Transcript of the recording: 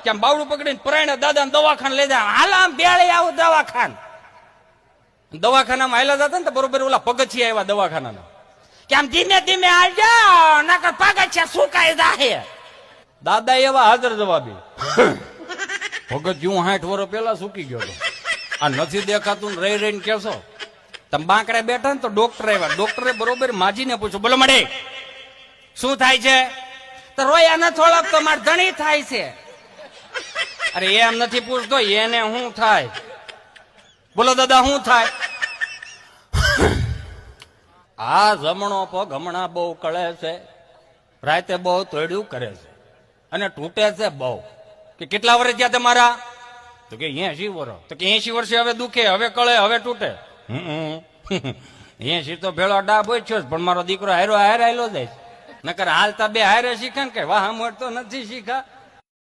કે આમ બાવડું પકડીને પરાયણે દાદા દવાખાને લઈ જાય, હાલ આમ બેળે આવું દવાખાન. દવાખાનામાં હાલ્યા જતા ને તો બરોબર ઓલા પગથિયા આવ્યા દવાખાનાના, કે આમ ધીમે ધીમે આવજો નકર પગથિયા સુકાઈ જાય. દાદા એવા હાજર જવાબી, પગથિયું 60 વર્ષ પેલા સુકી ગયો હતો, આ નથી દેખાતું રહી રહીને કેશો. તમે બાંકડે બેઠા ને તો ડોક્ટર આવ્યા, ડોક્ટરે બરોબર માજીને પૂછ્યું, બોલો મળે શું થાય છે? તો રોયા ન થોડોક તો મારે ધણી થાય છે. અરે એમ નથી પૂછતો, એને શું થાય? બોલો દાદા શું થાય? આ જમણો પગ હમણાં બહુ કળે છે, રાતે બહુ તોડ્યું કરે છે અને તૂટે છે બહુ. કે કેટલા વર્ષ થયા તમારા? તો કે 80 વર્ષ. તો કે 80 વર્ષે હવે દુખે, હવે કળે, હવે તૂટે. 80 તો ભેળો ડાબ હોય છે, પણ મારો દીકરો હારો હાર હાલો જાય. નકર હાલતા બે હારે શીખે ને કે વાહ મોટ તો નથી શીખા.